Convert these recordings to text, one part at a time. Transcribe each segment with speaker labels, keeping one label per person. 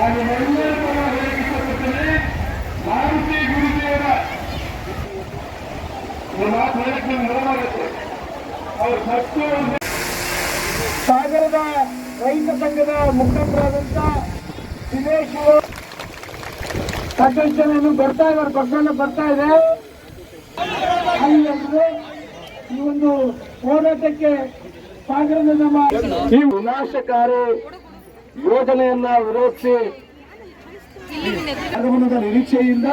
Speaker 1: ಮಾರುತಿ ಗುರುಜಿಯವರ ಮಾತು ಹೇಳಕ್ಕೆ ನೆರವಾಗುತ್ತೆ. ಅವರು ಫಸ್ಟ್ ಸಾಗರದ ರೈತ ಸಂಘದ ಮುಖಂಡರಾದಂತ ದಿನೇಶ್ ಸಾಕಷ್ಟು ಬರ್ತಾ ಇದ್ದಾರೆ, ಪಕ್ಷ ಬರ್ತಾ ಇದೆ. ಈ ಒಂದು ಹೋರಾಟಕ್ಕೆ ಸಾಗರದ ನಮ್ಮ ಈ ವಿನಾಶಕಾರಿ ಯೋಜನೆಯನ್ನ ವಿರೋಧಿಸಿ ಆಗಮನದ ನಿರೀಕ್ಷೆಯಿಂದ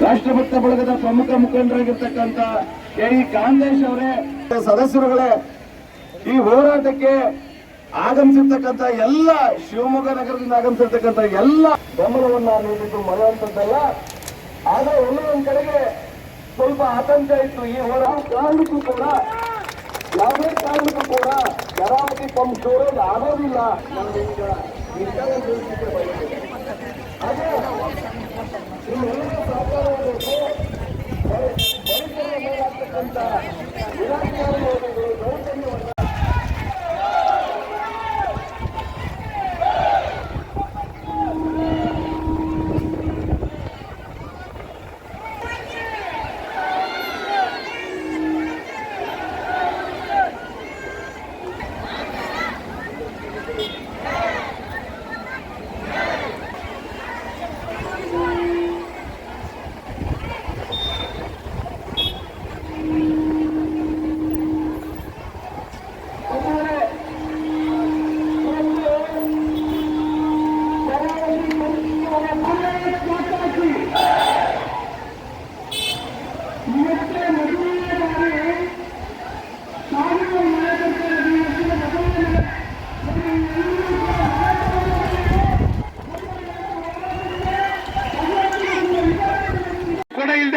Speaker 1: ರಾಷ್ಟ್ರಭಕ್ತ ಬಳಗದ ಪ್ರಮುಖ ಮುಖಂಡರಾಗಿರ್ತಕ್ಕಂಥ ಕೆ.ಇ. ಕಾಂದೇಶ್ ಅವರೇ, ಸದಸ್ಯರುಗಳೇ, ಈ ಹೋರಾಟಕ್ಕೆ ಆಗಮಿಸಿರ್ತಕ್ಕಂಥ ಎಲ್ಲ ಶಿವಮೊಗ್ಗ ನಗರದಿಂದ ಆಗಮಿಸಿರ್ತಕ್ಕಂಥ ಎಲ್ಲ ಬೆಂಬಲವನ್ನ ನೀಡಿದ್ದು ಮರೆಯುವಂಥದ್ದಲ್ಲ. ಆದ್ರೆ ಒಂದೊಂದು ಕಡೆಗೆ ಸ್ವಲ್ಪ ಆತಂಕ ಇತ್ತು. ಈ ಹೋರಾಟ ಕಾರಣಕ್ಕೂ ಕೂಡ ಯಾವುದೇ ಕಾರಣಕ್ಕೂ ಕೂಡ ಶರಾವತಿ ಪಂಪ್ ಸ್ಟೋರೇಜ್ ಆಗೋದಿಲ್ಲ. ಹಾಗೆ ನಿಮ್ಮೆಲ್ಲರೂ ಸಹಕಾರವಾಗಬೇಕು. ಪರಿಸರ ಮೇಲಾಗ್ತಕ್ಕಂಥ ವಿರಾಜಕಾರಿಗಳು ದೌರ್ಜನ್ಯವನ್ನು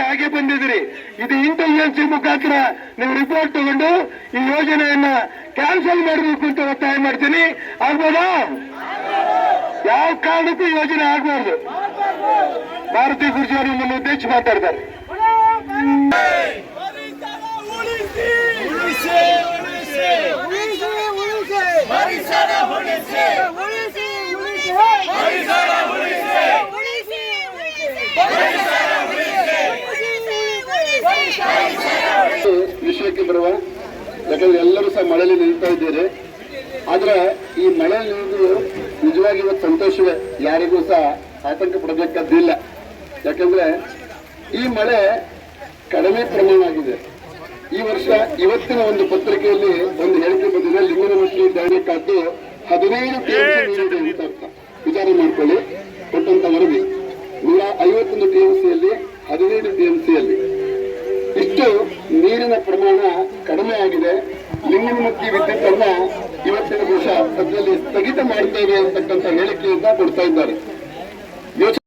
Speaker 1: ಹಾಗೆ ಬಂದಿದ್ರಿ. ಇದು ಇಂಟೆಲಿಜೆನ್ಸ್ ಮುಖಾಂತರ ನೀವು ರಿಪೋರ್ಟ್ ತಗೊಂಡು ಈ ಯೋಜನೆಯನ್ನ ಕ್ಯಾನ್ಸಲ್ ಮಾಡಬೇಕು ಅಂತ ಒತ್ತಾಯ ಮಾಡ್ತೀನಿ. ಆಗ್ಬೋದಾ? ಯಾವ ಕಾರಣಕ್ಕೂ ಯೋಜನೆ ಆಗ್ಬಾರ್ದು. ಮಾರುತಿ ಗುರುಜಿ ಅವರು ನಮ್ಮ ಉದ್ದೇಶ ಮಾತಾಡ್ತಾರೆ. ವಿಷಯಕ್ಕೆ ಬರುವ, ಯಾಕಂದ್ರೆ ಎಲ್ಲರೂ ಸಹ ಮಳೆಯಲ್ಲಿ ನಿಲ್ತಾ ಇದ್ದೀರಿ. ಆದ್ರೆ ಈ ಮಳೆ ನಿಲ್ಲುವುದು ನಿಜವಾಗಿ ಇವತ್ತು ಸಂತೋಷವೇ, ಯಾರಿಗೂ ಸಹ ಆತಂಕ ಪಡಬೇಕಾದ್ದಿಲ್ಲ. ಯಾಕಂದ್ರೆ ಈ ಮಳೆ ಕಡಿಮೆ ಪ್ರಮಾಣ ಆಗಿದೆ. ಈ ವರ್ಷ ಇವತ್ತಿನ ಒಂದು ಪತ್ರಿಕೆಯಲ್ಲಿ ಒಂದು ಹೇಳಿಕೆ ಬಂದಿದೆ, ಲಿಂಗನಮಕ್ಕಿ ಡ್ಯಾಮ್ಕಾದ್ದು 15 TMC ನೀರಿದೆ ಅಂತ ವಿಚಾರ ಮಾಡ್ಕೊಳ್ಳಿ. ಕೊಟ್ಟಂತ ವರದಿ 151 TMCಯಲ್ಲಿ 15 TMCಯಲ್ಲಿ ಇಷ್ಟು ನೀರಿನ ಪ್ರಮಾಣ ಕಡಿಮೆ ಆಗಿದೆ. ಲಿಂಗನಮಕ್ಕಿ ವಿದ್ಯುತ್ ಅನ್ನ ಇವತ್ತಿನ ದಿವಸ ಸದ್ಯದಲ್ಲಿ ಸ್ಥಗಿತ ಮಾಡ್ತೇವೆ ಅಂತಕ್ಕಂಥ ಹೇಳಿಕೆಯಿಂದ ಕೊಡ್ತಾ ಇದ್ದಾರೆ.